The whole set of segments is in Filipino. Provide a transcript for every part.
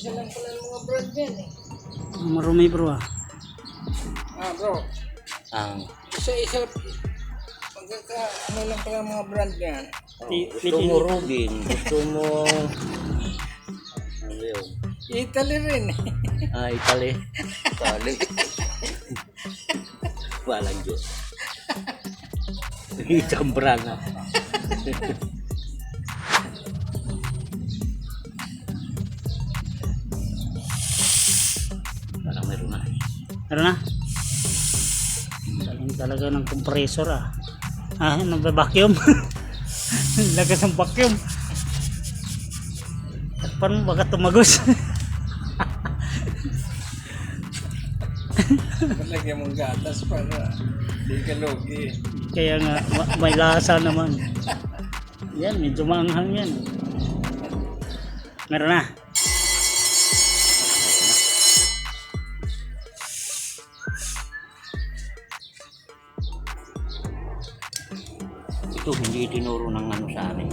isa lang pala ng mga brand yan eh. Marumi bro ah. Bro. Ang Isa-isa. Ano lang pala ng mga brand yan. gusto mo Rubin, gusto mo ano yun? Italy rin eh. Italy. Italy. Walang Diyos. Isang brana. Parang meron na. Meron na? Galing talaga ng compressor ah. Nagba-vacuum. Lakas ng vacuum. Takpan mo baka tumagos. Lagyan mong gatas para di ka lugi. Kaya nga may lasa naman. Yan, medyo maanghang yan. Meron na. Ito hindi tinuro ng ano sa amin.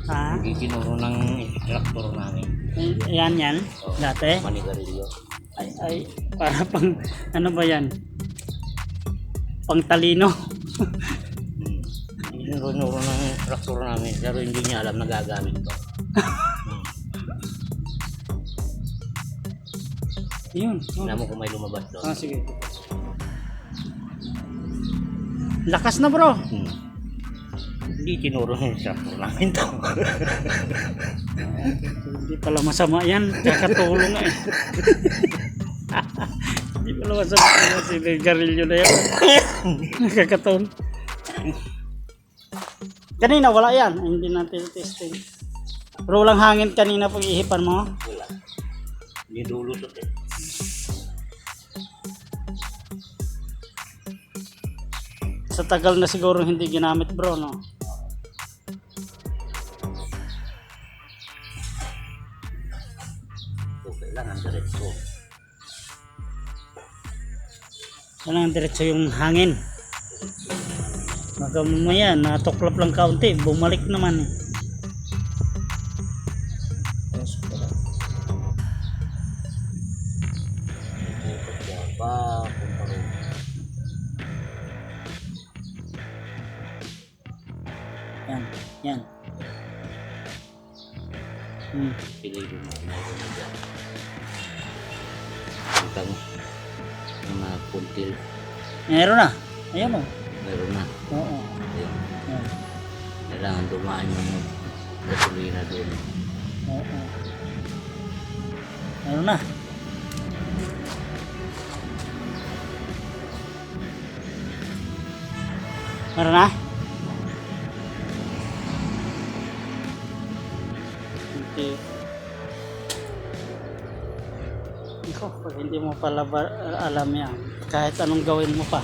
Ha? Hindi tinuro ng instructor namin. Yan. Dati. Manigarilyo. Ay, para pang, ano ba yan? Pang talino. Tinuro ng instructor namin pero hindi niya alam na gagamit ko. Yun. Alam mo kung may lumabas doon. Sige. Lakas na bro. Hindi tinuro ng instructor namin to. Hindi pala masama yan. Kakatulong nga eh. Hindi pala masama yan. Sinigarilyo na yan. Kakatulong. Kanina wala yan. Ay, hindi natin testing. Pero walang hangin kanina pag ihipan mo. Wala. Hindi dulusot eh. Sa tagal na siguro hindi ginamit bro no. So, kailangan diretso. Kailangan diretso yung hangin. Baka mamaya natuklap lang kaunti. Bumalik naman eh. Yan. Pilay mo mayroon na dyan. Kita mo yung mga puntil. Meron na. Ayan o. Meron na. Oo. Ayun. Yan. Kailangan dumaan yung gasolina doon. Oo. Meron na. Meron na. Okay. Ikaw, pag hindi mo pala alam yan, kahit anong gawin mo pa.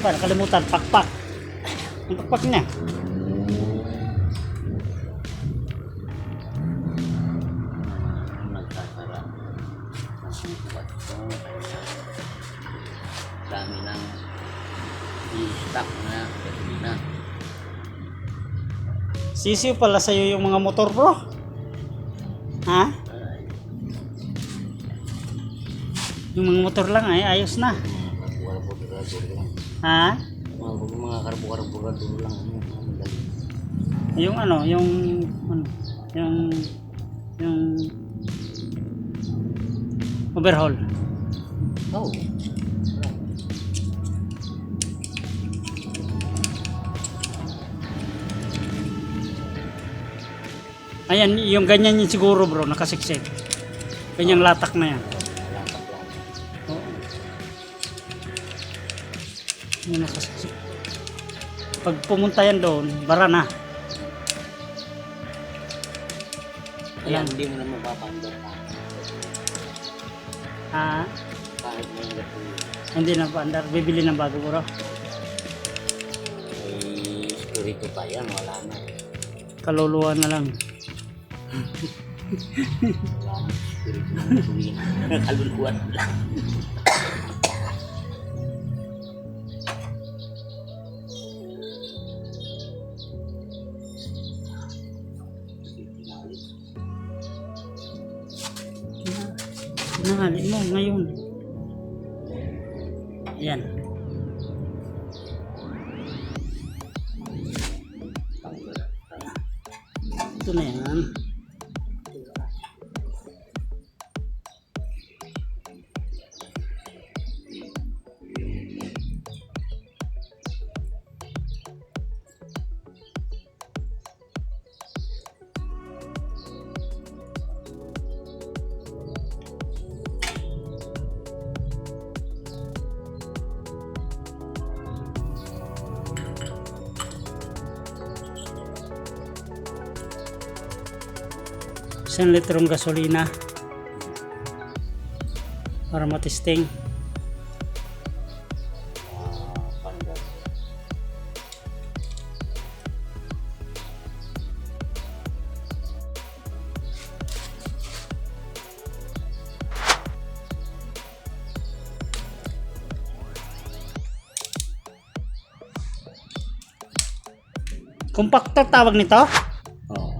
Pa, nakalimutan, pakpak. Ang pakpak niya. Nagkasara. Dami ng i-stock na gasolina. Sisiw pala sa'yo yung mga motor bro. Ha? Yung mga motor lang ay ayos na. Karburador lang. Ha? Mga karburador lang. Yung ano, yung overhaul. Oh. Ayan, yung ganyan yun siguro bro, nakasiksik. Ganyang latak na yan. Oo. Yung nakasiksik. Pag pumunta yan doon, bara na. Ayan, hindi mo na mapapandar ka. Ah, Kahit may gasolina. hindi na paandar, bibili ng bago bro. May spirito pa yan, wala na. Kaluluwa na lang. Wala na spirito ng gasolina. Kaluluwan lang. Tinanghali mo ngayon. Ayan. Ito na yan. Isang litrong gasolina para matesting. Panda. Compactor tawag nito? Oo.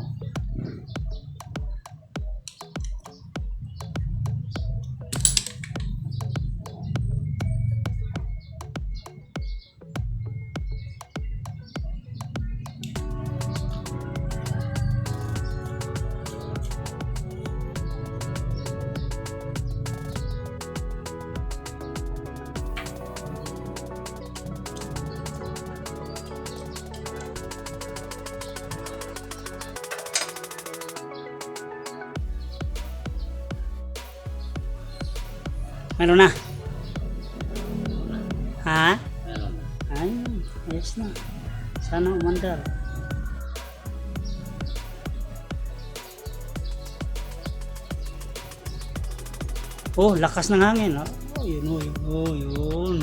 Meron na. Ha? Meron na. Ay, ayos na. Sana umandar. Oh, lakas ng hangin. Oh, yun, oh, yun, oh, yun.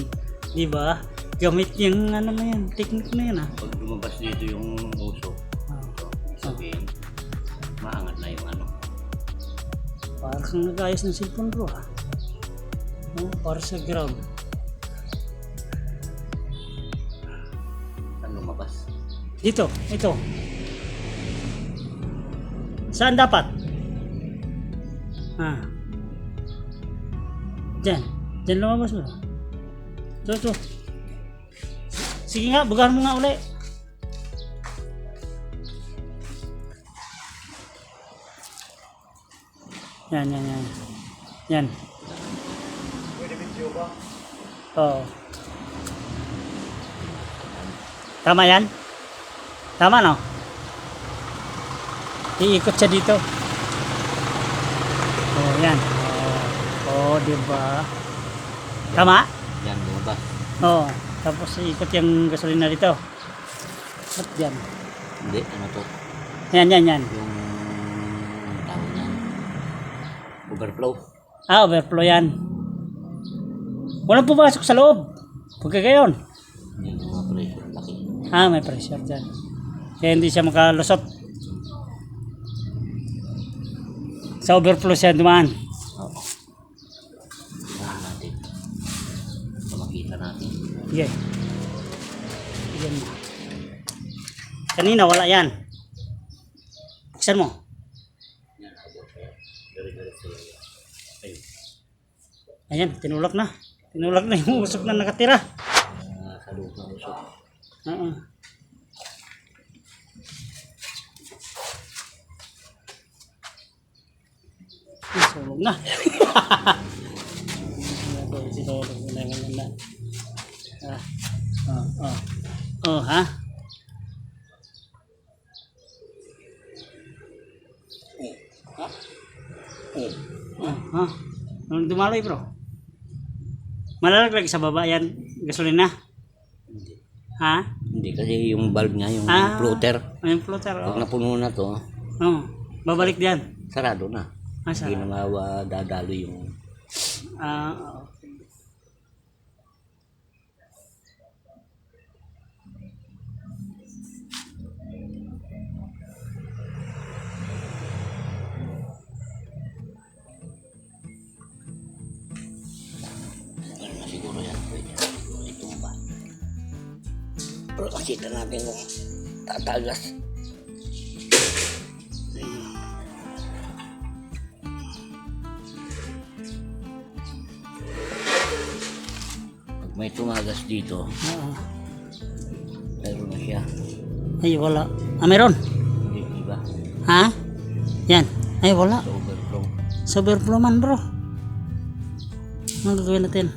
Diba? Gamit yung ano na yan, technique na yan ah. Pag lumabas dito yung uso, sabihin, maangat na yung ano. Parang kang nag-ayos ng cellphone bro ah. Oh, para sa ground. Saan lumabas? Dito, ito. Saan dapat? Ah. Diyan. Diyan lumabas mo. Ito. Sige nga, bugahan mo nga uli. Yan. Yan. Pwede video ba? Oo. Tama yan? Tama no? Iikot siya dito. Oh, yan. Oh, diba? Tama? Yan, lumabas. Oo. Tapos iikot yung gasolina dito. Ba't yan? Hindi, ano to? Yan. Yung tawag niyan. Overflow. Ah, overflow yan. Walang pumasok sa loob. Pagka gayon. Yan yung mga pressure, laki. Ah, may pressure dyan. Kaya hindi siya makalusot. Sa overflow siya dumaan. Oo. Tingnan natin. So, makita natin. Sige. Yan na. Kanina wala yan. Buksan mo. Yan, diretso. Ayun. Ayan, tinulak na. Tinulak na yung usok na nakatira. Sa loob ng uso. Oo. Sulog na. Sinulog na ganyan na. Oh, ha? Ha? Anong dumaloy bro? Malalaglag sa baba yan, gasolina? Hindi. Ha? Hindi, kasi yung valve nga, yung floater. Yung floater, Pag oh. napuno na to, Babalik diyan. sarado na. Hindi Sarado. na dadalo yung... Okay. Ano na siguro yan. Pwede na siguro itong ba. Pero makita natin kung tatagas. May tumagas dito. Oo. Pero na siya. Ay, wala. Ah, meron? Hindi, iba. Ha? Yan. Ay, wala. Sa overflow. Sa overflow man, bro. Ano gagawin natin?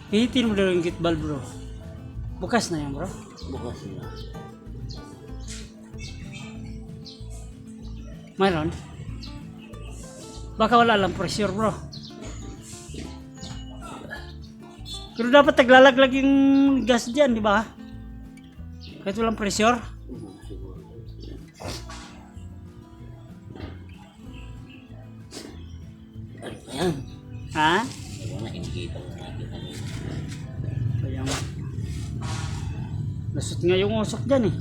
Pinitin mo daw yung gate valve, bro. Bukas na yan, bro. Bukas na. Mayroon? Baka wala lang pressure, bro. Pero dapat taglalaglag yung gas dyan, di ba? Kahit walang pressure. Siguro. Ano ba yan? Ha? Ano na, inikita ko natin kanina. Kaya nga. Lasot nga yung usok dyan eh.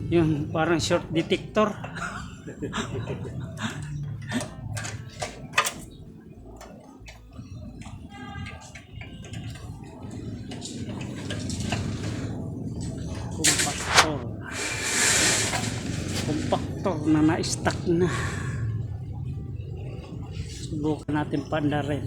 Yung parang short detector. Compactor. Compactor na na-stack na. Subukan natin panda rin.